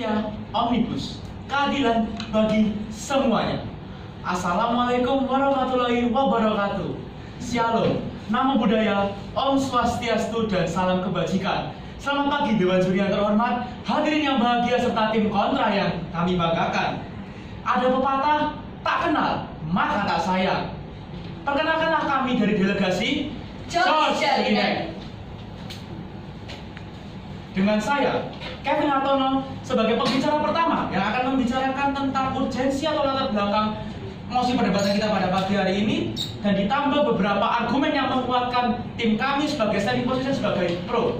Setia Omnibus, keadilan bagi semuanya. Assalamualaikum warahmatullahi wabarakatuh. Shalom, namo buddhaya, Om Swastiastu, dan salam kebajikan. Selamat pagi Dewan Juri yang terhormat, hadirin yang bahagia serta tim kontra yang kami banggakan. Ada pepatah, tak kenal maka tak sayang. Perkenalkanlah kami dari delegasi George Jelinek. Dengan saya, Kevin Hartono, sebagai pembicara pertama yang akan membicarakan tentang urgensi atau latar belakang mosi perdebatan kita pada pagi hari ini, dan ditambah beberapa argumen yang menguatkan tim kami sebagai standing position sebagai pro.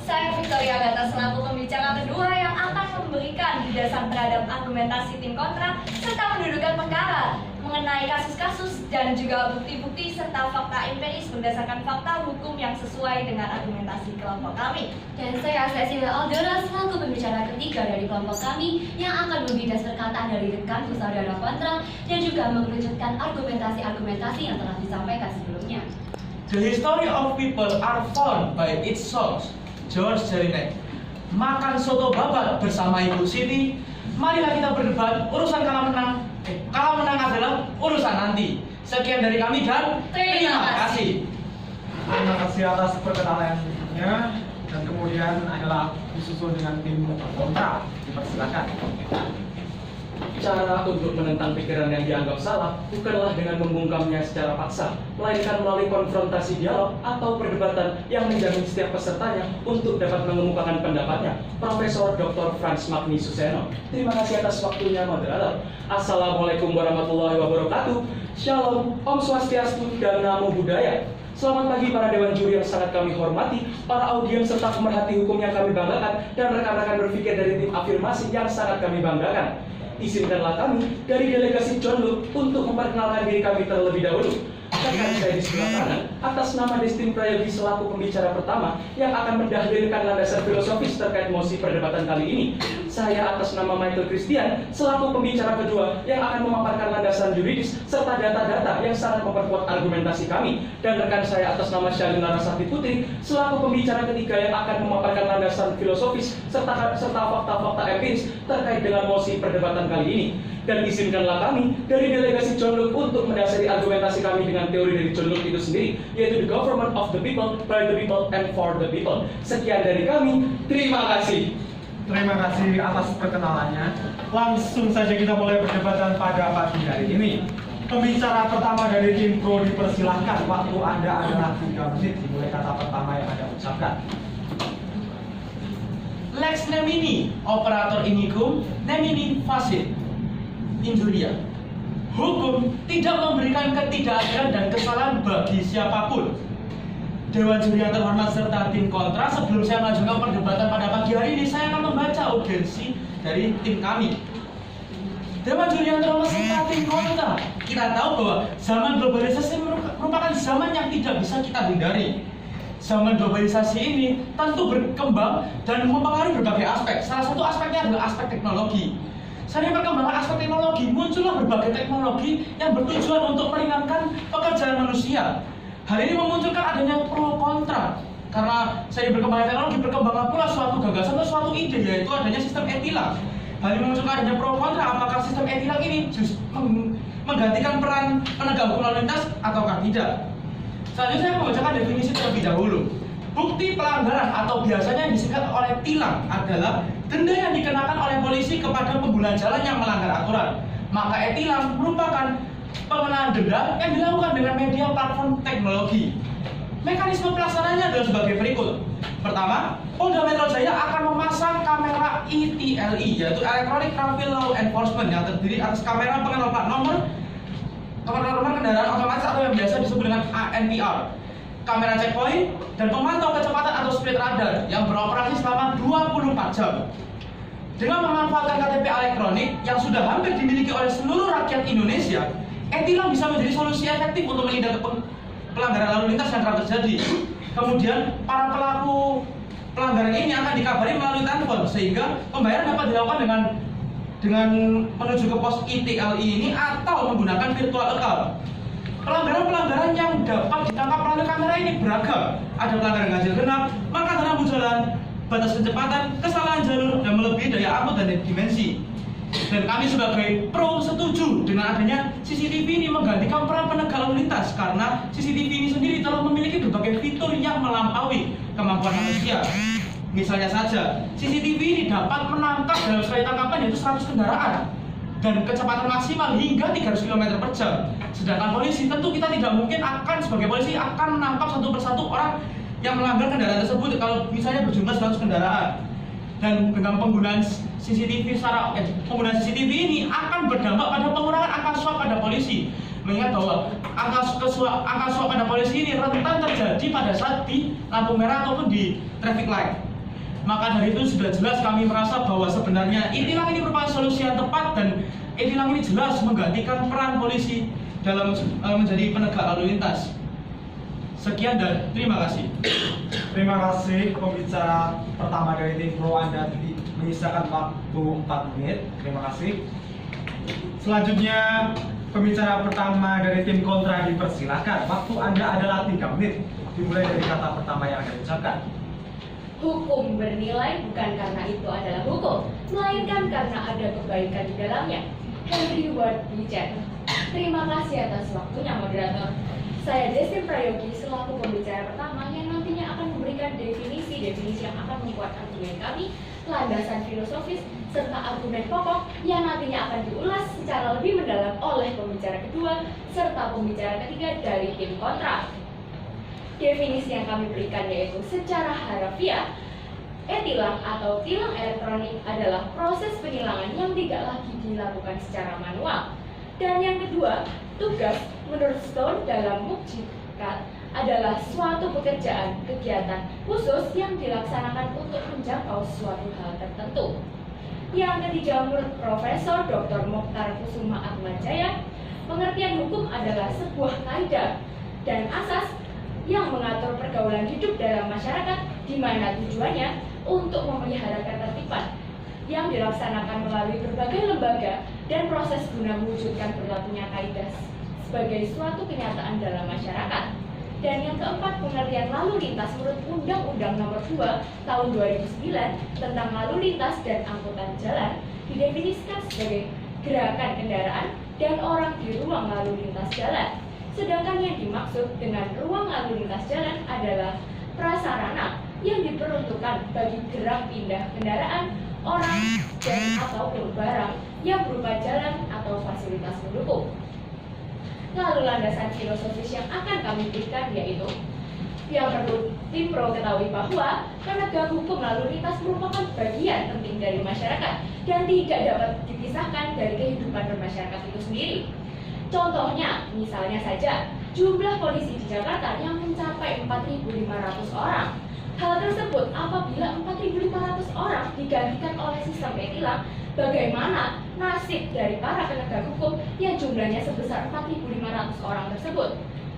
Saya Victoria Gata selaku pembicara kedua yang akan memberikan dasar terhadap argumentasi tim kontra serta mendudukan perkara mengenai kasus-kasus dan juga bukti-bukti serta fakta empiris berdasarkan fakta hukum yang sesuai dengan argumentasi kelompok kami. Dan saya Cecilia Aldera selaku pembicara ketiga dari kelompok kami yang akan membidas perkataan dari rekan saudara kontra dan juga mengerucutkan argumentasi-argumentasi yang telah disampaikan sebelumnya. The history of people are found by its source. George Jelinek. Makan soto babat bersama Ibu Siti. Marilah kita berdebat, urusan kalah menang. Kalah menang adalah urusan nanti. Sekian dari kami dan terima kasih. Terima kasih atas perkenalannya, dan kemudian adalah disusul dengan tim kontra. Dipersilakan. Cara untuk menentang pikiran yang dianggap salah bukanlah dengan membungkamnya secara paksa, melainkan melalui konfrontasi dialog atau perdebatan yang menjamin setiap pesertanya untuk dapat mengemukakan pendapatnya. Profesor Dr. Frans Magni Suseno. Terima kasih atas waktunya, moderator. Assalamualaikum warahmatullahi wabarakatuh. Shalom, Om Swastiastu, dan Namo Buddhaya. Selamat pagi para dewan juri yang sangat kami hormati, para audiens serta pemerhati hukum yang kami banggakan, dan rekan-rekan berpikir dari tim afirmasi yang sangat kami banggakan. Izinkanlah kami dari delegasi John Luke untuk memperkenalkan diri kami terlebih dahulu. Rekan saya di sebelah kanan, atas nama Destin Prayogi selaku pembicara pertama yang akan mendahlilkan landasan filosofis terkait mosi perdebatan kali ini. Saya atas nama Michael Christian selaku pembicara kedua yang akan memaparkan landasan yuridis serta data-data yang sangat memperkuat argumentasi kami. Dan rekan saya atas nama Shalina Rasati Putri selaku pembicara ketiga yang akan memaparkan landasan filosofis serta fakta-fakta empiris terkait dengan mosi perdebatan kali ini. Dan izinkanlah kami dari delegasi John Luke untuk mendasari argumentasi kami dengan teori dari John Luke itu sendiri, yaitu the government of the people, by the people, and for the people. Sekian dari kami, terima kasih. Terima kasih atas perkenalannya. Langsung saja kita mulai perdebatan pada pagi hari ini. Pembicara pertama dari tim pro dipersilahkan. Waktu Anda adalah 3 menit. Dimulai kata pertama yang Anda ucapkan. Lex nemini, operator inikum, nemini facit. Injuria. Hukum tidak memberikan ketidakadilan dan kesalahan bagi siapapun. Dewan juri yang terhormat serta tim kontra, sebelum saya melanjutkan perdebatan pada pagi hari ini, saya akan membaca urgensi dari tim kami. Dewan juri yang terhormat serta tim kontra, kita tahu bahwa zaman globalisasi merupakan zaman yang tidak bisa kita hindari. Zaman globalisasi ini tentu berkembang dan mempengaruhi berbagai aspek. Salah satu aspeknya adalah aspek teknologi. Seiring perkembangan aspek teknologi, muncullah berbagai teknologi yang bertujuan untuk meringankan pekerjaan manusia. Hal ini memunculkan adanya pro kontra. Karena seiring berkembangnya teknologi, berkembanglah pula suatu gagasan atau suatu ide, yaitu adanya sistem e-tilang. Hal ini memunculkan adanya pro kontra, apakah sistem e-tilang ini menggantikan peran penegak hukum lalu lintas ataukah tidak. Selanjutnya saya membacakan definisi terlebih dahulu. Bukti pelanggaran atau biasanya yang disingkat oleh tilang adalah denda yang dikenakan oleh polisi kepada pengguna jalan yang melanggar aturan. Maka e-tilang merupakan pengenaan denda yang dilakukan dengan media platform teknologi. Mekanisme pelaksananya adalah sebagai berikut. Pertama, Polda Metro Jaya akan memasang kamera ETLE, yaitu Electronic Traffic Law Enforcement, yang terdiri atas kamera pengenal plat nomor kendaraan otomatis atau yang biasa disebut dengan ANPR, kamera checkpoint, dan pemantau kecepatan atau speed radar yang beroperasi selama 24 jam. Dengan memanfaatkan KTP elektronik yang sudah hampir dimiliki oleh seluruh rakyat Indonesia, e-tilang bisa menjadi solusi efektif untuk menindak pelanggaran lalu lintas yang telah terjadi. Kemudian, para pelaku pelanggaran ini akan dikabari melalui telepon, sehingga pembayaran dapat dilakukan dengan menuju ke pos ETLE ini atau menggunakan virtual account. Pelanggaran-pelanggaran yang dapat ditangkap melalui kamera ini beragam. Ada pelanggaran ganjil genap, marka lampu jalan, batas kecepatan, kesalahan jalur, dan melebihi daya angkut dan dimensi. Dan kami sebagai pro setuju dengan adanya CCTV ini menggantikan peran penegak lalu lintas karena CCTV ini sendiri telah memiliki berbagai fitur yang melampaui kemampuan manusia. Misalnya saja, CCTV ini dapat menangkap dalam sekali tangkapan yaitu 100 kendaraan dan kecepatan maksimal hingga 300 km per jam. Sedangkan polisi, tentu kita tidak mungkin sebagai polisi akan menangkap satu persatu orang yang melanggar kendaraan tersebut kalau misalnya berjumlah 100 kendaraan. Dan dengan penggunaan CCTV ini akan berdampak pada pengurangan angka suap pada polisi. Mengingat bahwa angka suap pada polisi ini rentan terjadi pada saat di lampu merah ataupun di traffic light. Maka dari itu sudah jelas kami merasa bahwa sebenarnya e-tilang ini merupakan solusi yang tepat dan e-tilang ini jelas menggantikan peran polisi dalam menjadi penegak lalu lintas. Sekian dan terima kasih. Terima kasih pembicara pertama dari tim pro, Anda menyisakan waktu 4 menit. Terima kasih. Selanjutnya pembicara pertama dari tim kontra dipersilakan. Waktu Anda adalah 3 menit. Dimulai dari kata pertama yang Anda ucapkan. Hukum bernilai bukan karena itu adalah hukum, melainkan karena ada kebaikan di dalamnya. Henry Ward Beecher. Terima kasih atas waktunya, moderator. Saya Destin Prayogi selaku pembicara pertama yang nantinya akan memberikan definisi yang akan membuat argumen kami, landasan filosofis, serta argumen pokok yang nantinya akan diulas secara lebih mendalam oleh pembicara kedua serta pembicara ketiga dari tim kontra. Definisi yang kami berikan yaitu secara harafiah, e-tilang atau tilang elektronik adalah proses penilangan yang tidak lagi dilakukan secara manual. Dan yang kedua, tugas menurut Stone dalam Mukjizat adalah suatu pekerjaan, kegiatan khusus yang dilaksanakan untuk menjangkau suatu hal tertentu. Yang ketiga, menurut Profesor Dr. Mokhtar Kusuma Atmajaya, pengertian hukum adalah sebuah kaidah dan asas yang mengatur pergaulan hidup dalam masyarakat, di mana tujuannya untuk memelihara ketertiban yang dilaksanakan melalui berbagai lembaga dan proses guna mewujudkan berlakunya kaidah sebagai suatu kenyataan dalam masyarakat. Dan yang keempat, pengertian lalu lintas menurut Undang-Undang Nomor 2 Tahun 2009 tentang lalu lintas dan angkutan jalan didefinisikan sebagai gerakan kendaraan dan orang di ruang lalu lintas jalan. Sedangkan yang dimaksud dengan ruang lalu lintas jalan adalah prasarana yang diperuntukkan bagi gerak pindah kendaraan, orang, dan ataupun barang yang berupa jalan atau fasilitas pendukung. Lalu landasan filosofis yang akan kami berikan yaitu yang perlu tim pro ketahui bahwa penegak hukum lalu lintas merupakan bagian penting dari masyarakat dan tidak dapat dipisahkan dari kehidupan bermasyarakat itu sendiri. Contohnya, misalnya saja, jumlah polisi di Jakarta yang mencapai 4.500 orang. Hal tersebut apabila 4.500 orang digantikan oleh sistem e-tilang, bagaimana nasib dari para penegak hukum yang jumlahnya sebesar 4.500 orang tersebut?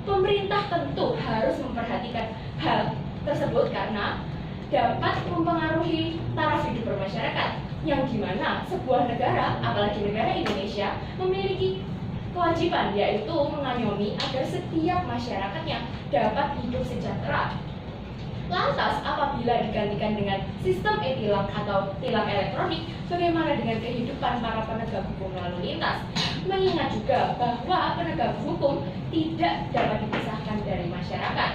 Pemerintah tentu harus memperhatikan hal tersebut karena dapat mempengaruhi taraf hidup bermasyarakat, yang dimana sebuah negara, apalagi negara Indonesia, memiliki kewajiban yaitu mengayomi agar setiap masyarakatnya dapat hidup sejahtera. Lantas, apabila digantikan dengan sistem e-tilang atau tilang elektronik, bagaimana dengan kehidupan para penegak hukum lalu lintas? Mengingat juga bahwa penegak hukum tidak dapat dipisahkan dari masyarakat.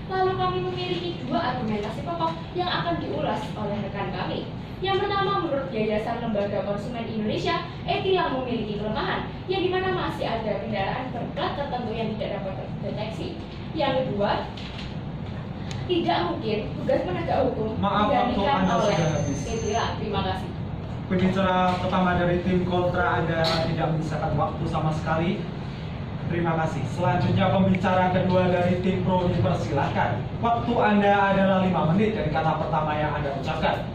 Lalu kami memiliki dua argumentasi pokok yang akan diulas oleh rekan kami. Yang pertama, menurut Yayasan Lembaga Konsumen Indonesia, e-tilang memiliki kelemahan, yang dimana masih ada kendaraan berplat tertentu yang tidak dapat terdeteksi. Yang kedua, tidak mungkin tugas penegak hukum digantikan oleh e-tilang. Terima kasih. Pembicara pertama dari tim kontra, Anda tidak menyisakan waktu sama sekali. Terima kasih. Selanjutnya pembicara kedua dari tim pro dipersilakan. Waktu Anda adalah 5 menit dari kata pertama yang Anda ucapkan.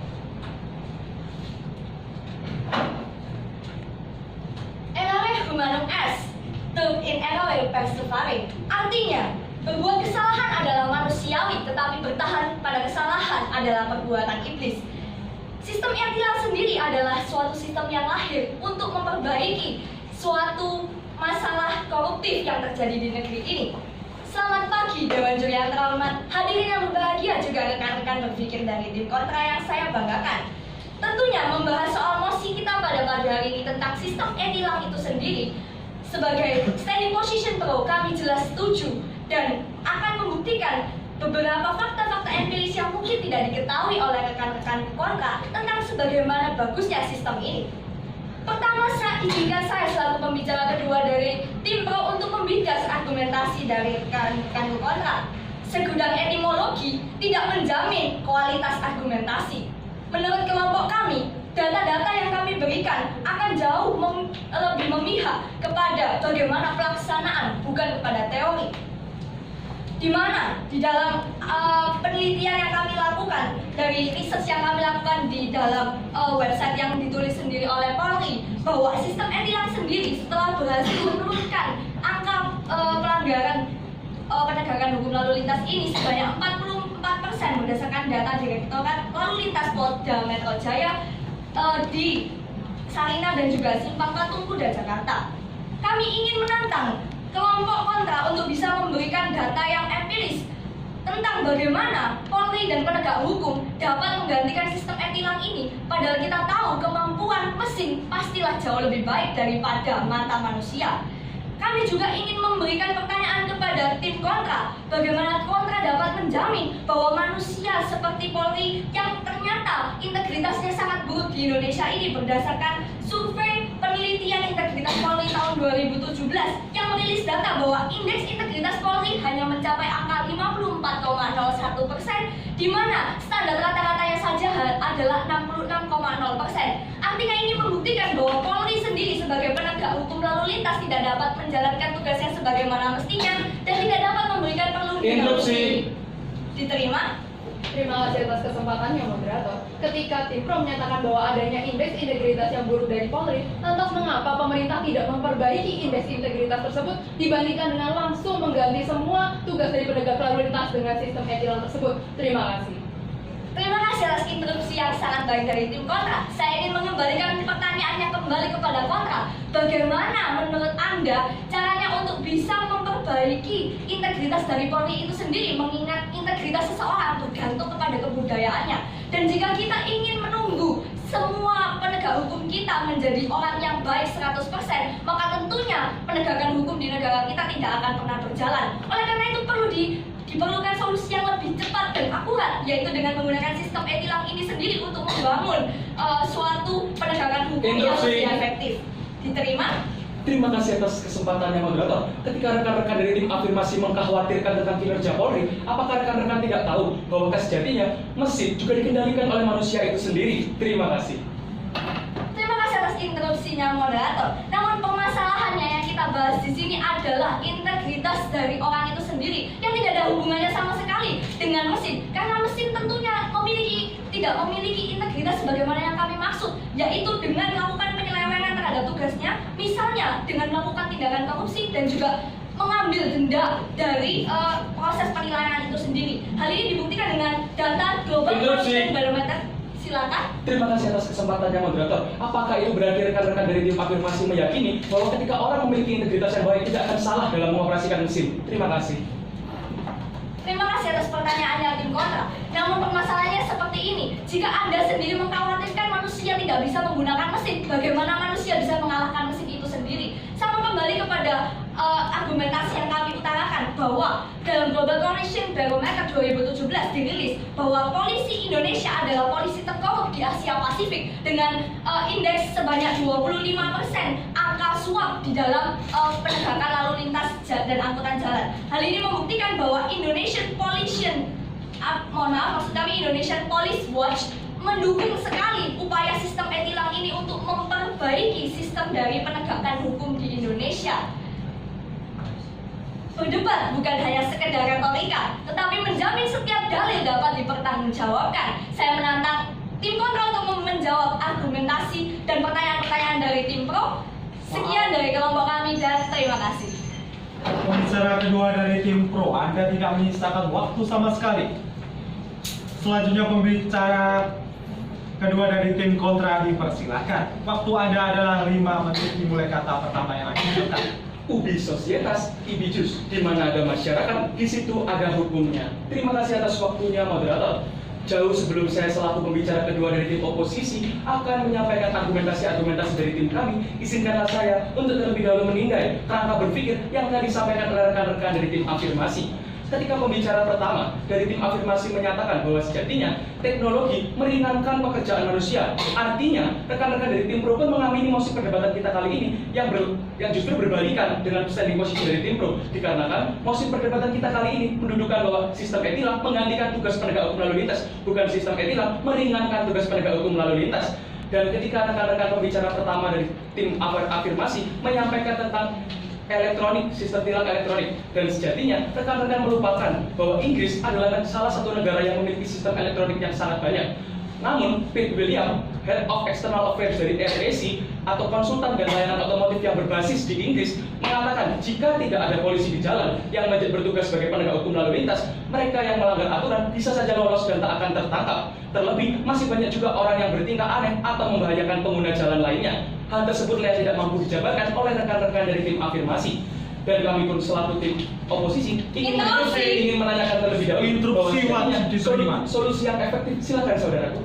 Errare humanum est, tum in errore perseverim. Artinya, berbuat kesalahan adalah manusiawi, tetapi bertahan pada kesalahan adalah perbuatan iblis. Sistem e-tilang sendiri adalah suatu sistem yang lahir untuk memperbaiki suatu masalah koruptif yang terjadi di negeri ini. Selamat pagi Dewan Juri yang terhormat, hadirin yang berbahagia, juga rekan-rekan berpikir dari tim kontra yang saya banggakan. Tentunya membahas soal mosi kita pada pagi hari ini tentang sistem e-tilang itu sendiri. Sebagai standing position pro, kami jelas setuju dan akan membuktikan beberapa fakta-fakta empiris yang mungkin tidak diketahui oleh rekan-rekan kontra tentang sebagaimana bagusnya sistem ini. Pertama, izinkan saya selaku pembicara kedua dari tim pro untuk membidas argumentasi dari rekan-rekan kontra. Segudang etimologi tidak menjamin kualitas argumentasi. Menurut kelompok kami, data-data yang kami berikan akan jauh lebih memihak kepada bagaimana pelaksanaan, bukan kepada teori. Di mana di dalam penelitian yang kami lakukan, dari research yang kami lakukan di dalam website yang ditulis sendiri oleh Polri, bahwa sistem e-tilang sendiri setelah berhasil menurunkan angka pelanggaran penegakan hukum lalu lintas ini sebanyak 44% berdasarkan data Direktorat Lalu Lintas Polda Metro Jaya di Sarinah dan juga Simpang Patung Kuda Jakarta. Kami ingin menantang kelompok kontra untuk bisa memberikan data yang empiris tentang bagaimana Polri dan penegak hukum dapat menggantikan sistem e-tilang ini, padahal kita tahu kemampuan mesin pastilah jauh lebih baik daripada mata manusia. Kami juga ingin memberikan pertanyaan kepada tim kontra, bagaimana kontra dapat menjamin bahwa manusia seperti Polri yang ternyata integritasnya sangat buruk di Indonesia ini berdasarkan survei penelitian integritas Polri tahun 2017 yang merilis data bahwa indeks integritas Polri hanya mencapai angka 54,01%, di mana standar rata-ratanya saja adalah 66,0%. Artinya ini membuktikan bahwa Polri sendiri sebagai penegak hukum lalu lintas tidak dapat menjalankan tugasnya sebagaimana mestinya dan tidak dapat memberikan perlindungan. Interupsi. Diterima? Terima kasih atas kesempatannya, moderator. Ketika tim pro menyatakan bahwa adanya indeks integritas yang buruk dari Polri, lantas mengapa pemerintah tidak memperbaiki indeks integritas tersebut dibandingkan dengan langsung mengganti semua tugas dari penegak lalu lintas dengan sistem e-tilang tersebut? Terima kasih. Terima kasih atas interupsi yang sangat baik dari tim kontra. Saya ingin mengembalikan pertanyaannya kembali kepada kontra. Bagaimana menurut Anda caranya untuk bisa memperbaiki integritas dari Polri itu sendiri, mengingat integritas seseorang bergantung kepada kebudayaannya. Dan jika kita ingin menunggu semua penegak hukum kita menjadi orang yang baik 100%, maka tentunya penegakan hukum di negara kita tidak akan pernah berjalan. Oleh karena itu diperlukan solusi yang lebih cepat dan akurat, yaitu dengan menggunakan sistem e-tilang ini sendiri untuk membangun suatu penegakan hukum yang lebih efektif. Diterima? Terima kasih atas kesempatannya, moderator. Ketika rekan-rekan dari tim afirmasi mengkhawatirkan tentang kinerja Polri, apakah rekan-rekan tidak tahu bahwa sejatinya mesin juga dikendalikan oleh manusia itu sendiri? Terima kasih. Terima kasih atas interupsinya, moderator. Namun permasalahannya yang kita bahas di sini adalah integritas dari orang itu sendiri yang tidak ada hubungannya sama sekali dengan mesin, karena mesin tentunya tidak memiliki integritas sebagaimana yang kami maksud, yaitu dengan melakukan penyelewengan terhadap tugasnya, misalnya dengan melakukan tindakan korupsi dan juga mengambil denda dari proses penilaian itu sendiri. Hal ini dibuktikan dengan data Global Corruption Barometer. Silakan. Terima kasih atas kesempatannya, moderator. Apakah itu berarti rekan-rekan dari tim afirmasi meyakini bahwa ketika orang memiliki integritas yang baik tidak akan salah dalam mengoperasikan mesin? Terima kasih. Terima kasih atas pertanyaannya tim kontra. Namun permasalahannya seperti ini. Jika Anda sendiri mengkhawatirkan manusia tidak bisa menggunakan mesin, bagaimana manusia bisa mengalahkan mesin itu sendiri? Sama kembali kepada argumentasi yang kami utarakan bahwa dalam Global Corruption Barometer 2017 dirilis bahwa polisi Indonesia adalah polisi terkorup di Asia Pasifik dengan indeks sebanyak 25% angka suap di dalam penegakan lalu lintas dan angkutan jalan. Hal ini membuktikan bahwa Indonesian Police Watch mendukung sekali upaya sistem e-tilang ini untuk memperbaiki sistem dari penegakan hukum di Indonesia. Berdebat bukan hanya sekedar retorika, tetapi menjamin setiap dalil dapat dipertanggungjawabkan. Saya menantang tim kontra untuk menjawab argumentasi dan pertanyaan-pertanyaan dari tim pro. Sekian dari kelompok kami dan terima kasih. Pembicara kedua dari tim pro, Anda tidak menyisakan waktu sama sekali. Selanjutnya pembicara kedua dari tim kontra dipersilahkan. Waktu Anda adalah 5 menit dimulai kata pertama yang akan kita. Ubi societas, ibi jus. Di mana ada masyarakat, di situ ada hukumnya. Terima kasih atas waktunya, moderator. Jauh sebelum saya selaku pembicara kedua dari tim oposisi akan menyampaikan argumentasi-argumentasi dari tim kami, izinkanlah saya untuk terlebih dahulu menindai kerangka berpikir yang telah disampaikan oleh rekan-rekan dari tim afirmasi. Ketika pembicara pertama dari tim afirmasi menyatakan bahwa sejatinya teknologi meringankan pekerjaan manusia, artinya rekan-rekan dari tim pro pun mengamini mosi perdebatan kita kali ini yang justru berbalikan dengan standing posisi dari tim pro, dikarenakan mosi perdebatan kita kali ini mendudukan bahwa sistem e-tilang menggantikan tugas penegak hukum lalu lintas, bukan sistem e-tilang meringankan tugas penegak hukum lalu lintas. Dan ketika rekan-rekan pembicara pertama dari tim afirmasi menyampaikan tentang elektronik, sistem tilang elektronik, dan sejatinya rekan-rekan melupakan bahwa Inggris adalah salah satu negara yang memiliki sistem elektronik yang sangat banyak. Namun, Pete William, Head of External Affairs dari SAC atau konsultan dan layanan otomotif yang berbasis di Inggris, mengatakan jika tidak ada polisi di jalan yang bertugas sebagai penegak hukum lalu lintas, mereka yang melanggar aturan bisa saja lolos dan tak akan tertangkap. Terlebih, masih banyak juga orang yang bertingkah aneh atau membahayakan pengguna jalan lainnya. Hal tersebut tidak mampu dijabarkan oleh rekan-rekan dari tim afirmasi. Dan kami pun selaku tim oposisi ingin menanyakan terlebih dahulu Interupsi solusi yang efektif. Silakan saudaraku.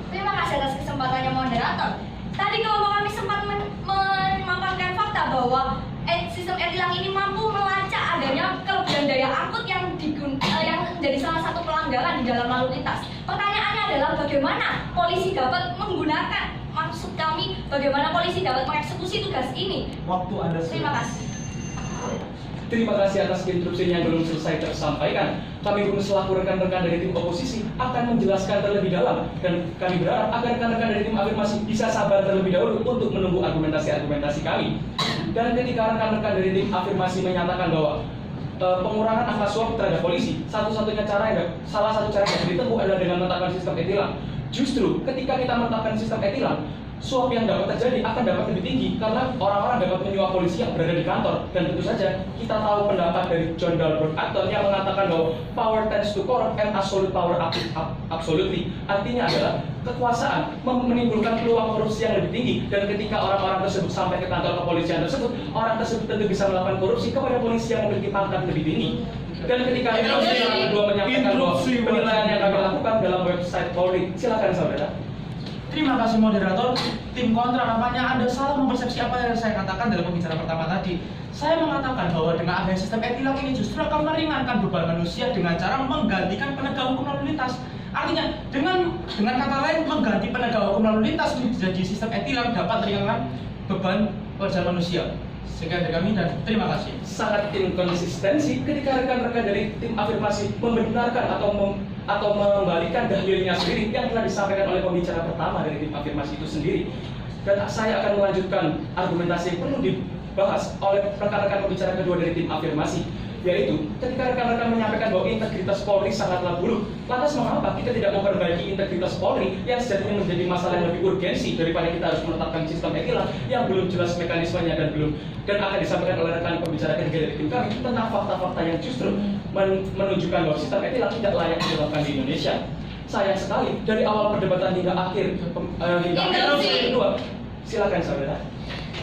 Terima kasih atas kesempatannya, moderator. Tadi kelompok kami sempat memaparkan fakta bahwa sistem e-tilang ini mampu melacak adanya kelebihan daya angkut yang menjadi salah satu pelanggaran di dalam lalu lintas. Pertanyaannya adalah bagaimana polisi dapat menggunakan, maksud kami bagaimana polisi dapat mengeksekusi tugas ini. Waktu Anda Terima kasih. Terima kasih atas interupsinya yang belum selesai tersampaikan. Kami pun selaku rekan-rekan dari tim oposisi akan menjelaskan terlebih dalam, dan kami berharap agar rekan-rekan dari tim afirmasi bisa sabar terlebih dahulu untuk menunggu argumentasi-argumentasi kami. Dan ketika rekan-rekan dari tim afirmasi menyatakan bahwa pengurangan angka suap terhadap polisi, salah satu cara yang ditempuh adalah dengan menetapkan sistem e-tilang. Justru ketika kita menetapkan sistem e-tilang, suap yang dapat terjadi akan dapat lebih tinggi karena orang-orang dapat menyuap polisi yang berada di kantor. Dan tentu saja kita tahu pendapat dari John Dalberg Acton yang mengatakan bahwa power tends to corrupt and absolute power absolutely. Artinya adalah kekuasaan menimbulkan peluang korupsi yang lebih tinggi, dan ketika orang-orang tersebut sampai ke kantor kepolisian tersebut, orang tersebut tentu bisa melakukan korupsi kepada polisi yang memiliki pangkat lebih tinggi. Dan ketika yang kedua menyampaikan bahwa penilaian yang kami lakukan dalam website Polri, silakan saudara. Terima kasih moderator. Tim kontra, nampaknya Anda salah mempersepsi apa yang saya katakan dalam pembicaraan pertama tadi. Saya mengatakan bahwa dengan adanya sistem e-tilang ini justru akan meringankan beban manusia dengan cara menggantikan penegak hukum lalu lintas. Artinya dengan kata lain, mengganti penegak hukum lalu lintas menjadi sistem e-tilang dapat meringankan beban pekerjaan manusia. Sekian dari kami dan terima kasih. Sangat inkonsistensi ketika rekan-rekan dari tim afirmasi membenarkan atau membalikan dalilnya sendiri yang telah disampaikan oleh pembicara pertama dari tim afirmasi itu sendiri. Dan saya akan melanjutkan argumentasi yang perlu dibahas oleh rekan-rekan pembicara kedua dari tim afirmasi, yaitu ketika rekan-rekan menyampaikan bahwa integritas Polri sangatlah buruk, lantas mengapa kita tidak memperbaiki integritas Polri yang sejatinya menjadi masalah yang lebih urgensi daripada kita harus menetapkan sistem e-tilang yang belum jelas mekanismenya dan akan disampaikan oleh rekan pembicara ketiga dari tim kami tentang fakta-fakta yang justru menunjukkan bahwa sistem e-tilang tidak layak diterapkan di Indonesia. Sayang sekali dari awal perdebatan hingga akhir kedua. Silakan saudara.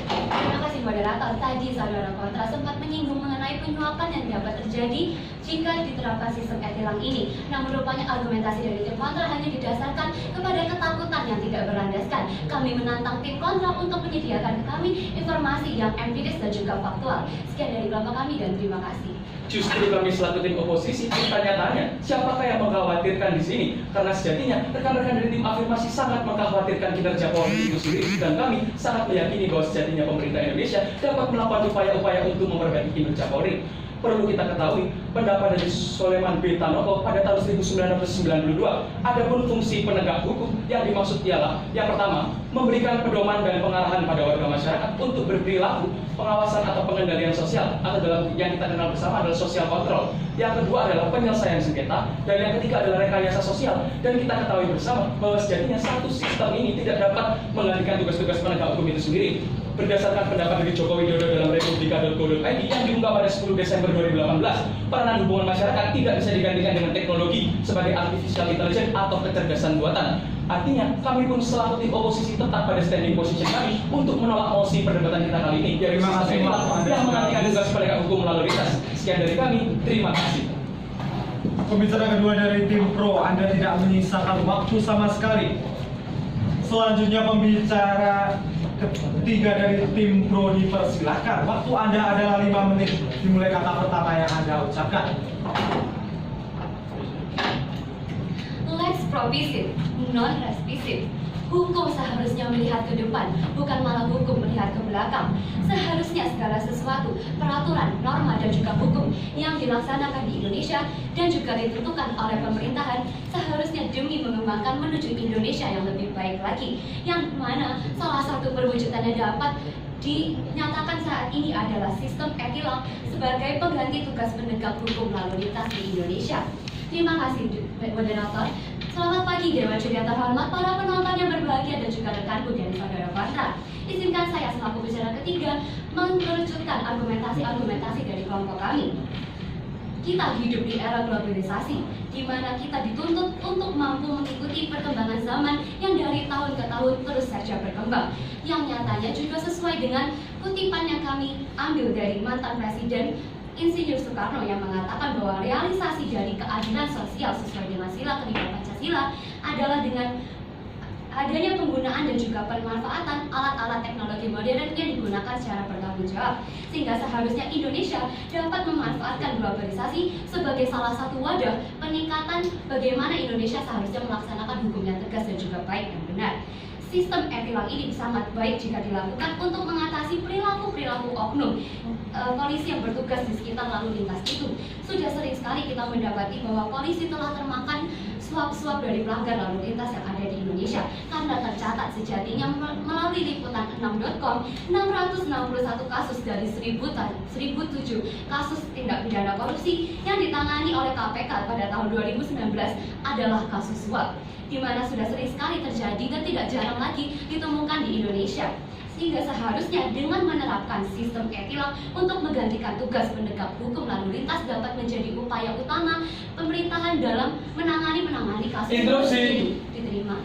Terima kasih moderator. Tadi saudara kontra sempat menyinggung mengenai penyuapan yang dapat terjadi jika diterapkan sistem e-tilang ini. Namun rupanya argumentasi dari tim kontra hanya didasarkan kepada ketakutan yang tidak berlandaskan. Kami menantang tim kontra untuk menyediakan ke kami informasi yang empiris dan juga faktual. Sekian dari kelompok kami dan terima kasih. Justru kami selaku tim oposisi bertanya-tanya, siapakah yang mengkhawatirkan di sini? Karena sejatinya rekan-rekan dari tim afirmasi sangat mengkhawatirkan kinerja Polri itu sendiri, dan kami sangat meyakini bahwa sejatinya pemerintah Indonesia dapat melakukan upaya-upaya untuk memperbaiki kinerja Polri. Perlu kita ketahui, pendapat dari Soleman B. Tanoko pada tahun 1992, adapun fungsi penegak hukum yang dimaksud ialah yang pertama, memberikan pedoman dan pengarahan pada warga masyarakat untuk berperilaku, pengawasan atau pengendalian sosial, atau dalam yang kita kenal bersama adalah social control. Yang kedua adalah penyelesaian sengketa, dan yang ketiga adalah rekayasa sosial. Dan kita ketahui bersama bahwa sejatinya satu sistem ini tidak dapat menggantikan tugas-tugas penegak hukum itu sendiri. Berdasarkan pendapat dari Joko Widodo dalam republika.go.id yang diunggah pada 10 Desember 2018, peranan hubungan masyarakat tidak bisa digantikan dengan teknologi sebagai artificial intelligence atau kecerdasan buatan. Artinya, kami pun selaku tim oposisi tetap pada standing position kami untuk menolak mosi perdebatan kita kali ini. Terima kasih, Pak. yang menantikan tugas penegak hukum lalu lintas. Sekian dari kami, terima kasih. Pembicara kedua dari tim pro, Anda tidak menyisakan waktu sama sekali. Selanjutnya pembicara ketiga dari tim pro dipersilahkan. Waktu Anda adalah 5 menit dimulai kata pertama yang Anda ucapkan. Lex provisif, non restrictive. Hukum seharusnya melihat ke depan, bukan malah hukum melihat ke belakang. Seharusnya segala sesuatu, peraturan, norma, dan juga hukum yang dilaksanakan di Indonesia dan juga ditentukan oleh pemerintahan seharusnya demi mengembangkan menuju Indonesia yang lebih baik lagi. Yang mana salah satu perwujudannya dapat dinyatakan saat ini adalah sistem e-tilang sebagai pengganti tugas penegak hukum lalu lintas di Indonesia. Terima kasih, moderator. Selamat pagi, Dewan Juri yang terhormat, para penonton yang berbahagia dan juga rekanku dari Saudara Kontra. Izinkan saya selaku bicara ketiga mengerucutkan argumentasi dari kelompok kami. Kita hidup di era globalisasi, di mana kita dituntut untuk mampu mengikuti perkembangan zaman yang dari tahun ke tahun terus saja berkembang. Yang nyatanya juga sesuai dengan kutipan yang kami ambil dari mantan Presiden Insinyur Soekarno yang mengatakan bahwa realisasi dari keadilan sosial sesuai dengan sila kelima Pancasila adalah dengan adanya penggunaan dan juga pemanfaatan alat-alat teknologi modern yang digunakan secara bertanggung jawab, sehingga seharusnya Indonesia dapat memanfaatkan globalisasi sebagai salah satu wadah peningkatan bagaimana Indonesia seharusnya melaksanakan hukum yang tegas dan juga baik dan benar. Sistem e-tilang ini sangat baik jika dilakukan untuk mengatasi perilaku-perilaku oknum polisi yang bertugas di sekitar lalu lintas itu. Sudah sering sekali kita mendapati bahwa polisi telah termakan suap-suap dari pelanggar lalu lintas yang ada di Indonesia, karena tercatat sejatinya melalui liputan 6.com 661 kasus dari 1007 kasus tindak pidana korupsi yang ditangani oleh KPK pada tahun 2019 adalah kasus suap, di mana sudah sering sekali terjadi dan tidak jarang lagi ditemukan di Indonesia. Sehingga seharusnya dengan menerapkan sistem e-tilang untuk menggantikan tugas penegak hukum lalu lintas dapat menjadi upaya utama pemerintahan dalam menangani kasus Interupsi. Diterima.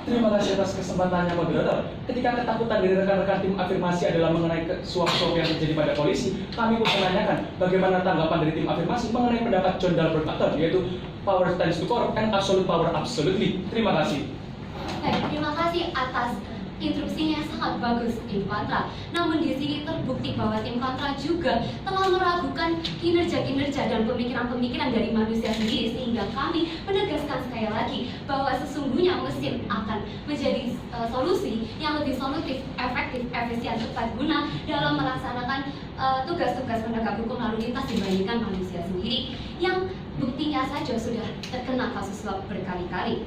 Terima kasih atas kesempatannya, moderator. Ketika ketakutan dari rekan-rekan tim afirmasi adalah mengenai suap-suap yang terjadi pada polisi, kami pun menanyakan bagaimana tanggapan dari tim afirmasi mengenai pendapat John Dalberg Acton, yaitu power tends to corrupt and absolute power absolutely. Terima kasih. Baik, terima kasih atas instruksinya yang sangat bagus tim kontra. Namun di sini terbukti bahwa tim kontra juga telah meragukan kinerja dan pemikiran-pemikiran dari manusia sendiri, sehingga kami menegaskan sekali lagi bahwa sesungguhnya mesin akan menjadi solusi yang lebih solutif, efektif, efisien, tepat guna dalam melaksanakan tugas-tugas penegak hukum lalu lintas dibandingkan manusia sendiri yang buktinya saja sudah terkena kasus suap berkali-kali.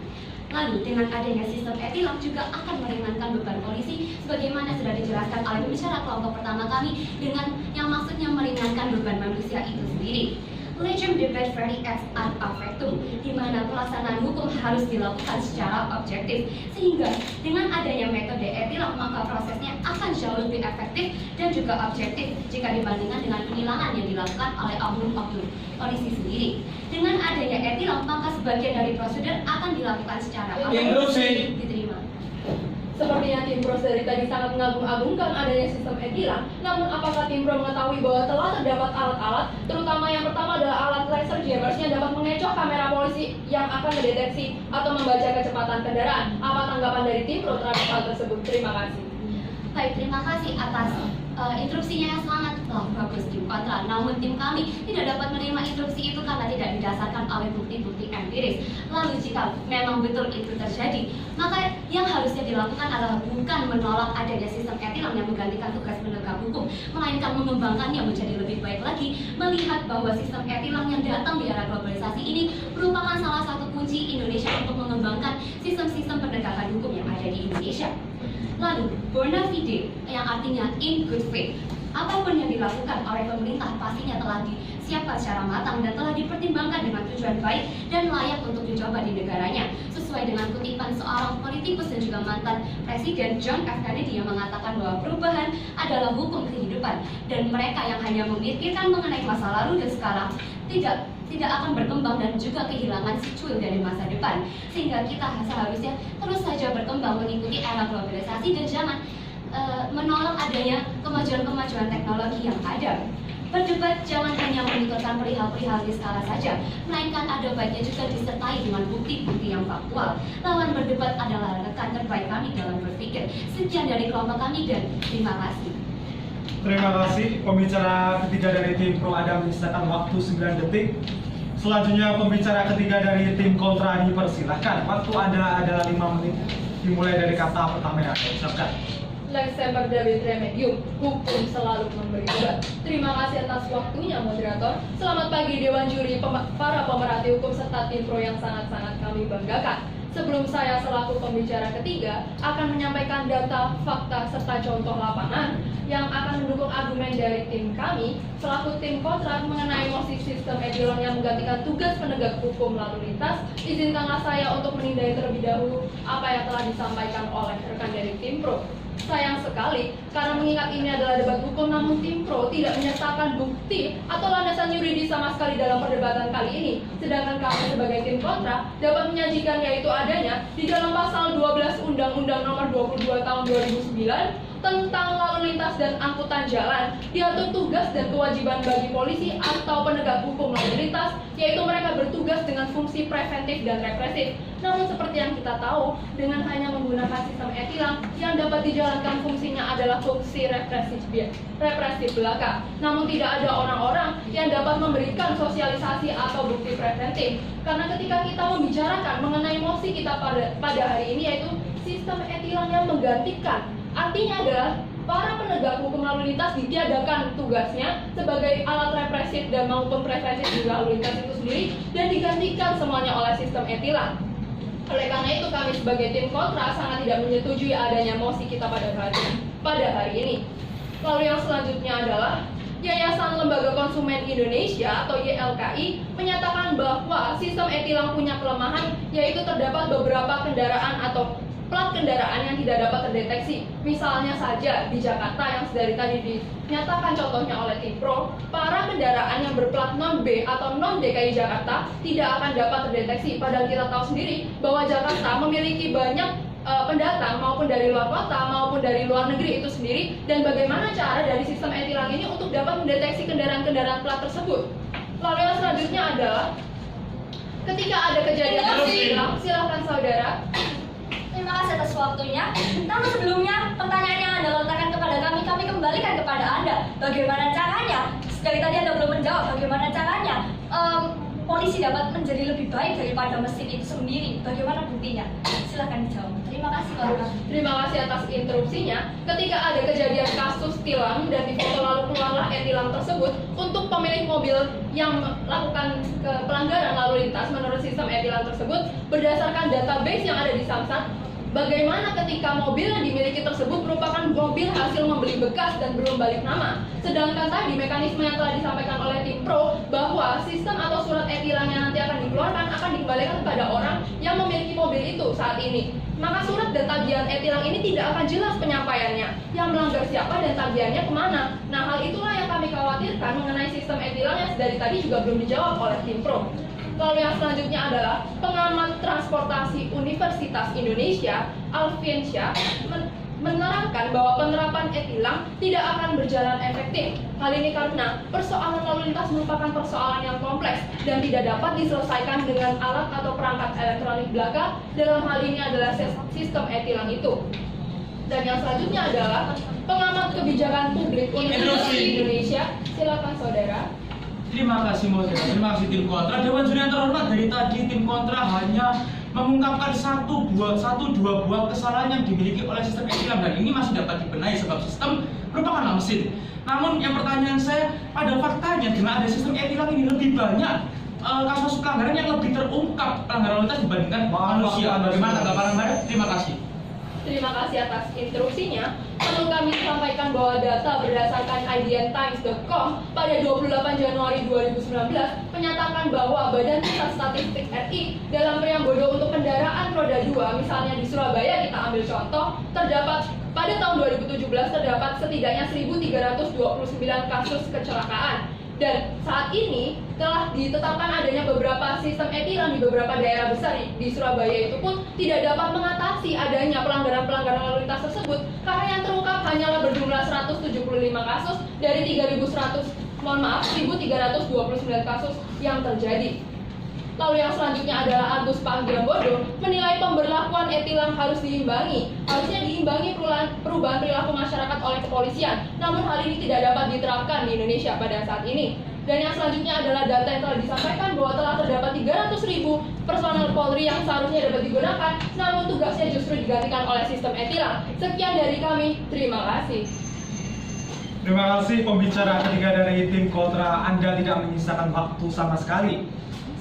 Lalu dengan adanya sistem e-tilang juga akan meringankan beban polisi sebagaimana sudah dijelaskan oleh pembicara kelompok pertama kami, dengan yang maksudnya meringankan beban manusia itu sendiri. Legem debate very ex ad affectum, di mana pelaksanaan hukum harus dilakukan secara objektif, sehingga dengan adanya metode e-tilang maka prosesnya akan jauh lebih efektif dan juga objektif jika dibandingkan dengan penilangan yang dilakukan oleh oknum-oknum polisi sendiri. Dengan adanya e-tilang maka sebagian dari prosedur akan dilakukan secara Interupsi. Diterima. Sepertinya tim Pro dari tadi sangat mengagung-agungkan adanya sistem e-tilang, namun apakah tim Pro mengetahui bahwa telah terdapat alat-alat, terutama yang pertama adalah alat laser jammers yang dapat mengecoh kamera polisi yang akan mendeteksi atau membaca kecepatan kendaraan. Apa tanggapan dari tim Pro terhadap hal tersebut? Terima kasih. Baik, terima kasih atas instruksinya yang sangat bagus tim kontra. Namun tim kami tidak dapat menerima instruksi itu karena tidak didasarkan oleh bukti-bukti empiris. Lalu jika memang betul itu terjadi, maka yang harusnya dilakukan adalah bukan menolak adanya sistem e-tilang yang menggantikan tugas penegak hukum, melainkan mengembangkannya menjadi lebih baik lagi, melihat bahwa sistem e-tilang yang datang di era globalisasi ini merupakan salah satu kunci Indonesia untuk mengembangkan sistem-sistem penegakan hukum yang ada di Indonesia. Lalu, bona fide yang artinya in good faith. Apapun yang dilakukan oleh pemerintah pastinya telah disiapkan secara matang dan telah dipertimbangkan dengan tujuan baik dan layak untuk dicoba di negaranya. Sesuai dengan kutipan seorang politikus dan juga mantan Presiden John F. Kennedy yang mengatakan bahwa perubahan adalah hukum kehidupan, dan mereka yang hanya memikirkan mengenai masa lalu dan sekarang tidak akan berkembang dan juga kehilangan secuil dari masa depan. Sehingga kita seharusnya terus saja berkembang mengikuti era globalisasi dan jangan menolak adanya kemajuan-kemajuan teknologi yang ada. Berdebat jangan hanya memikirkan perihal-perihal di skala saja, melainkan ada baiknya juga disertai dengan bukti-bukti yang faktual. Lawan berdebat adalah rekan terbaik kami dalam berpikir. Sekian dari kelompok kami dan terima kasih. Terima kasih. Pembicara ketiga dari tim pro ada menyisakan waktu 9 detik. Selanjutnya pembicara ketiga dari tim kontra dipersilahkan. Waktu Anda adalah 5 menit. Dimulai dari kata pertama yang Anda ucapkan. Lex semper David Remedium, hukum selalu memberi obat. Terima kasih atas waktunya moderator. Selamat pagi Dewan Juri, para pemerhati hukum serta tim pro yang sangat-sangat kami banggakan. Sebelum saya selaku pembicara ketiga akan menyampaikan data, fakta, serta contoh lapangan yang akan mendukung argumen dari tim kami selaku tim kontra mengenai mosi sistem e-tilang yang menggantikan tugas penegak hukum lalu lintas, izinkanlah saya untuk menindai terlebih dahulu apa yang telah disampaikan oleh rekan dari tim pro. Sayang sekali, karena mengingat ini adalah debat hukum, namun tim pro tidak menyertakan bukti atau landasan yuridis sama sekali dalam perdebatan kali ini. Sedangkan kami sebagai tim kontra dapat menyajikan yaitu adanya di dalam pasal 12 Undang-Undang Nomor 22 Tahun 2009 tentang lalu lintas dan angkutan jalan, diatur tugas dan kewajiban bagi polisi atau penegak hukum lalu lintas, yaitu mereka bertugas dengan fungsi preventif dan represif. Namun seperti yang kita tahu, dengan hanya menggunakan sistem e-tilang yang dapat dijalankan fungsinya adalah fungsi represif belaka. Namun tidak ada orang-orang yang dapat memberikan sosialisasi atau bukti preventif. Karena ketika kita membicarakan mengenai mosi kita pada hari ini, yaitu sistem e-tilang yang menggantikan, artinya adalah para penegak hukum lalu lintas ditiadakan tugasnya sebagai alat represif dan maupun preventif di lalu lintas itu sendiri dan digantikan semuanya oleh sistem e-tilang. Oleh karena itu kami sebagai tim kontra sangat tidak menyetujui adanya mosi kita pada hari ini. Lalu yang selanjutnya adalah Yayasan Lembaga Konsumen Indonesia atau YLKI menyatakan bahwa sistem e-tilang punya kelemahan, yaitu terdapat beberapa kendaraan atau plat kendaraan yang tidak dapat terdeteksi. Misalnya saja di Jakarta yang dari tadi dinyatakan contohnya oleh tim pro, para kendaraan yang berplat non B atau non DKI Jakarta tidak akan dapat terdeteksi. Padahal kita tahu sendiri bahwa Jakarta memiliki banyak pendatang maupun dari luar kota maupun dari luar negeri itu sendiri, dan bagaimana cara dari sistem e-tilang ini untuk dapat mendeteksi kendaraan-kendaraan plat tersebut. Lalu yang selanjutnya adalah ketika ada kejadian e-tilang, silakan saudara. Terima kasih atas waktunya. Namun sebelumnya, pertanyaan yang Anda lontarkan kepada kami kembalikan kepada Anda. Bagaimana caranya? Dari tadi Anda belum menjawab. Bagaimana caranya polisi dapat menjadi lebih baik daripada mesin itu sendiri? Bagaimana buktinya? Silakan dijawab. Terima kasih, Bapak. Terima kasih atas interupsinya. Ketika ada kejadian kasus tilang dan difoto lalu keluarlah e-tilang tersebut untuk pemilik mobil yang melakukan pelanggaran lalu lintas menurut sistem e-tilang tersebut berdasarkan database yang ada di Samsat, bagaimana ketika mobil yang dimiliki tersebut merupakan mobil hasil membeli bekas dan belum balik nama. Sedangkan tadi mekanisme yang telah disampaikan oleh tim pro bahwa sistem atau surat e-tilang yang nanti akan dikeluarkan akan dikembalikan kepada orang yang memiliki mobil itu saat ini. Maka surat dan tagihan e-tilang ini tidak akan jelas penyampaiannya, yang melanggar siapa dan tagihannya kemana. Nah, hal itulah yang kami khawatirkan mengenai sistem e-tilang yang dari tadi juga belum dijawab oleh tim pro. Lalu yang selanjutnya adalah pengamat transportasi Universitas Indonesia, Alfiansyah, menerangkan bahwa penerapan e-tilang tidak akan berjalan efektif. Hal ini karena persoalan lalu lintas merupakan persoalan yang kompleks dan tidak dapat diselesaikan dengan alat atau perangkat elektronik belaka. Dalam hal ini adalah sistem e-tilang itu. Dan yang selanjutnya adalah pengamat kebijakan publik Universitas Indonesia. Silakan saudara. Terima kasih moderator, terima kasih tim kontra. Dewan juri yang terhormat, dari tadi tim kontra hanya mengungkapkan satu dua buah kesalahan yang dimiliki oleh sistem e-tilang, dan ini masih dapat dibenahi sebab sistem merupakan mesin. Namun yang pertanyaan saya, pada faktanya dengan ada sistem e-tilang ini lebih banyak kasus pelanggaran yang lebih terungkap pelanggaran lalu lintas dibandingkan manusia. Bagaimana tanggapan Anda? Terima kasih. Terima kasih atas instruksinya. Perlu kami sampaikan bahwa data berdasarkan idntimes.com pada 28 Januari 2019 menyatakan bahwa Badan Pusat Statistik RI dalam Priambodo untuk kendaraan roda 2, misalnya di Surabaya kita ambil contoh, terdapat pada tahun 2017 terdapat setidaknya 1.329 kasus kecelakaan. Dan saat ini telah ditetapkan adanya beberapa sistem e-tilang di beberapa daerah besar di Surabaya itu pun tidak dapat mengatasi adanya pelanggaran-pelanggaran lalu lintas tersebut karena yang terungkap hanyalah berjumlah 175 kasus dari 1.329 kasus yang terjadi. Lalu yang selanjutnya adalah Agus Panggiambodo menilai pemberlakuan e-tilang harusnya diimbangi perubahan perilaku masyarakat oleh kepolisian. Namun hal ini tidak dapat diterapkan di Indonesia pada saat ini. Dan yang selanjutnya adalah data yang telah disampaikan bahwa telah terdapat 300.000 personel Polri yang seharusnya dapat digunakan, namun tugasnya justru digantikan oleh sistem e-tilang. Sekian dari kami, terima kasih. Terima kasih pembicara ketiga dari tim kontra. Anda tidak menyisakan waktu sama sekali.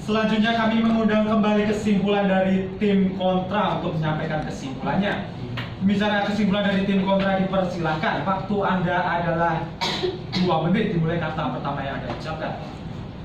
Selanjutnya kami mengundang kembali kesimpulan dari tim kontra untuk menyampaikan kesimpulannya. Bicara kesimpulan dari tim kontra dipersilakan. Waktu Anda adalah 2 menit dimulai kata pertama yang Anda ucapkan.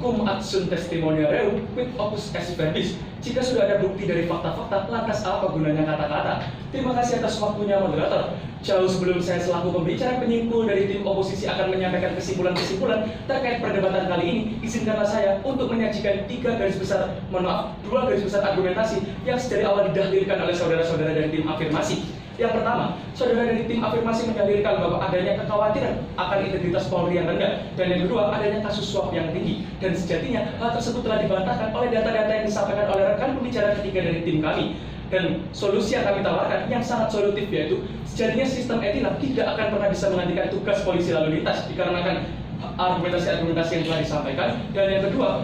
Cum ad sunt testimonia reum, quid opus esse verbis. Jika sudah ada bukti dari fakta-fakta, lantas apa gunanya kata-kata? Terima kasih atas waktunya, moderator. Jauh sebelum saya selaku pembicara penyimpul dari tim oposisi akan menyampaikan kesimpulan-kesimpulan terkait perdebatan kali ini, izinkanlah saya untuk menyajikan 2 garis besar argumentasi yang sedari awal didalilkan oleh saudara-saudara dari tim afirmasi. Yang pertama, saudara dari tim afirmasi mendalilkan bahwa adanya kekhawatiran akan integritas Polri yang rendah, dan yang kedua adanya kasus suap yang tinggi. Dan sejatinya hal tersebut telah dibantahkan oleh data-data yang disampaikan oleh rekan pembicara ketiga dari tim kami. Dan solusi yang kami tawarkan yang sangat solutif yaitu sejatinya sistem e-tilang tidak akan pernah bisa menggantikan tugas polisi lalu lintas dikarenakan argumentasi-argumentasi yang telah disampaikan. Dan yang kedua,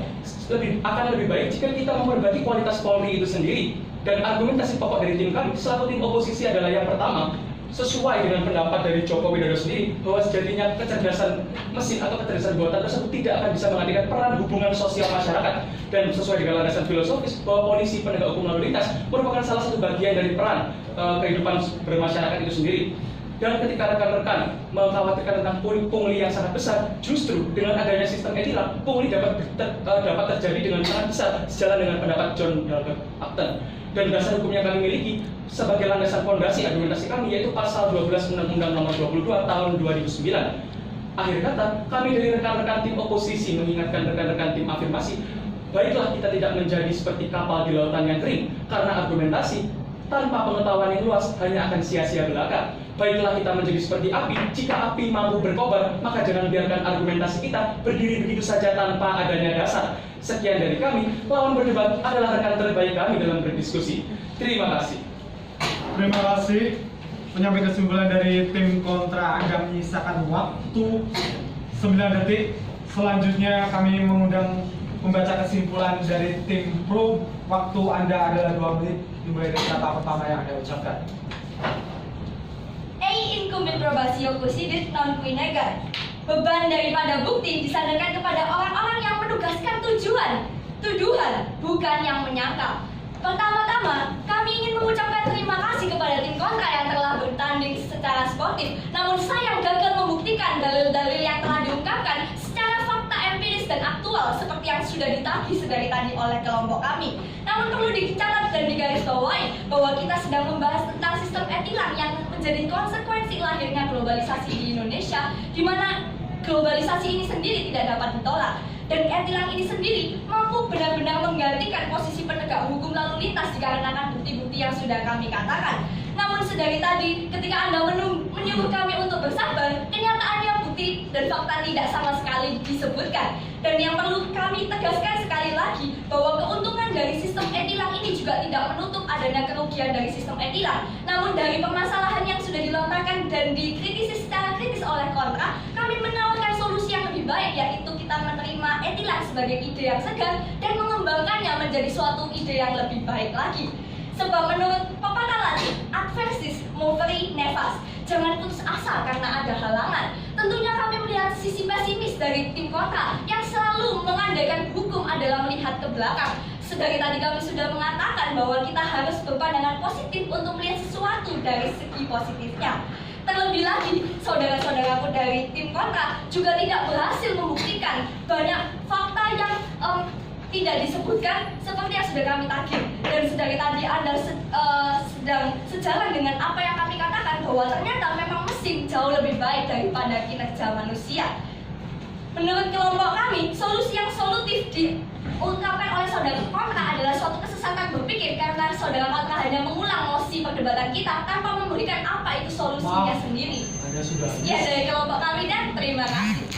akan lebih baik jika kita memperbaiki kualitas Polri itu sendiri. Dan argumentasi pokok dari tim kami selaku tim oposisi adalah yang pertama, sesuai dengan pendapat dari Joko Widodo sendiri bahwa sejatinya kecerdasan mesin atau kecerdasan buatan tersebut tidak akan bisa menggantikan peran hubungan sosial masyarakat, dan sesuai dengan landasan filosofis bahwa polisi penegak hukum lalu lintas merupakan salah satu bagian dari peran kehidupan bermasyarakat itu sendiri. Dan ketika rekan-rekan mengkhawatirkan tentang pungli yang sangat besar, justru dengan adanya sistem e-tilang, pungli dapat terjadi dengan sangat besar sejalan dengan pendapat John Dalton Upton. Dan dasar hukum yang kami miliki sebagai landasan fondasi argumentasi kami yaitu pasal 12 Undang-Undang Nomor 22 Tahun 2009. Akhir kata, kami dari rekan-rekan tim oposisi mengingatkan rekan-rekan tim afirmasi, baiklah kita tidak menjadi seperti kapal di lautan yang kering, karena argumentasi tanpa pengetahuan yang luas hanya akan sia-sia belaka. Baiklah kita menjadi seperti api, jika api mampu berkobar, maka jangan biarkan argumentasi kita berdiri begitu saja tanpa adanya dasar. Sekian dari kami, lawan berdebat adalah rekan terbaik kami dalam berdiskusi. Terima kasih. Terima kasih. Menyampaikan kesimpulan dari tim kontra, Anda menyisakan waktu 9 detik. Selanjutnya kami mengundang membaca kesimpulan dari tim pro. Waktu Anda adalah 2 menit dimulai dari kata pertama yang Anda ucapkan. Incumbent probatio cusidit non qui negat. Beban daripada bukti disandarkan kepada orang-orang yang menugaskan tuduhan, bukan yang menyangkal. Pertama-tama, kami ingin mengucapkan terima kasih kepada tim kontra yang telah bertanding secara sportif, namun sayang gagal membuktikan dalil-dalil yang telah diungkapkan secara fakta empiris dan aktual seperti yang sudah ditagih sedari tadi oleh kelompok kami. Namun perlu dicatat dan digarisbawahi bahwa kita sedang membahas tentang sistem e-tilang yang menjadi konsekuensi lahirnya globalisasi di Indonesia, di mana globalisasi ini sendiri tidak dapat ditolak. Dan e-tilang ini sendiri mampu benar-benar menggantikan posisi penegak hukum lalu lintas dikarenakan bukti-bukti yang sudah kami katakan. Namun sedari tadi, ketika Anda menyuruh kami untuk bersabar, kenyataannya bukti dan fakta tidak sama sekali disebutkan. Dan yang perlu kami tegaskan sekali lagi, bahwa keuntungan dari sistem e-tilang ini juga tidak menutup adanya kerugian dari sistem e-tilang. Namun dari permasalahan yang sudah dilontarkan dan dikritisi secara kritis oleh kontra, kami menawarkan solusi yang lebih baik, yaitu kita menerima e-tilang sebagai ide yang segar dan mengembangkannya menjadi suatu ide yang lebih baik lagi. Sebab menurut pepatah Latin, adversis moveri nefas, jangan putus asa karena ada halangan. Tentunya kami melihat sisi pesimis dari tim kontra yang selalu mengandaikan hukum adalah melihat ke belakang. Sedari tadi kami sudah mengatakan bahwa kita harus berpandangan positif untuk melihat sesuatu dari segi positifnya. Terlebih lagi, saudara-saudaraku dari tim kontra juga tidak berhasil membuktikan banyak fakta yang tidak disebutkan seperti yang sudah kami tagih. Dan sedari tadi Anda sedang sejalan dengan apa yang kami katakan bahwa ternyata memang mesin jauh lebih baik daripada kinerja manusia. Menurut kelompok kami, solusi yang solutif diungkapkan oleh saudara kontra adalah suatu kesesatan berpikir karena saudara kontra hanya mengulang mosi perdebatan kita tanpa memberikan apa itu solusinya sendiri. Anda sudah Ya, dari kelompok kami dan terima kasih.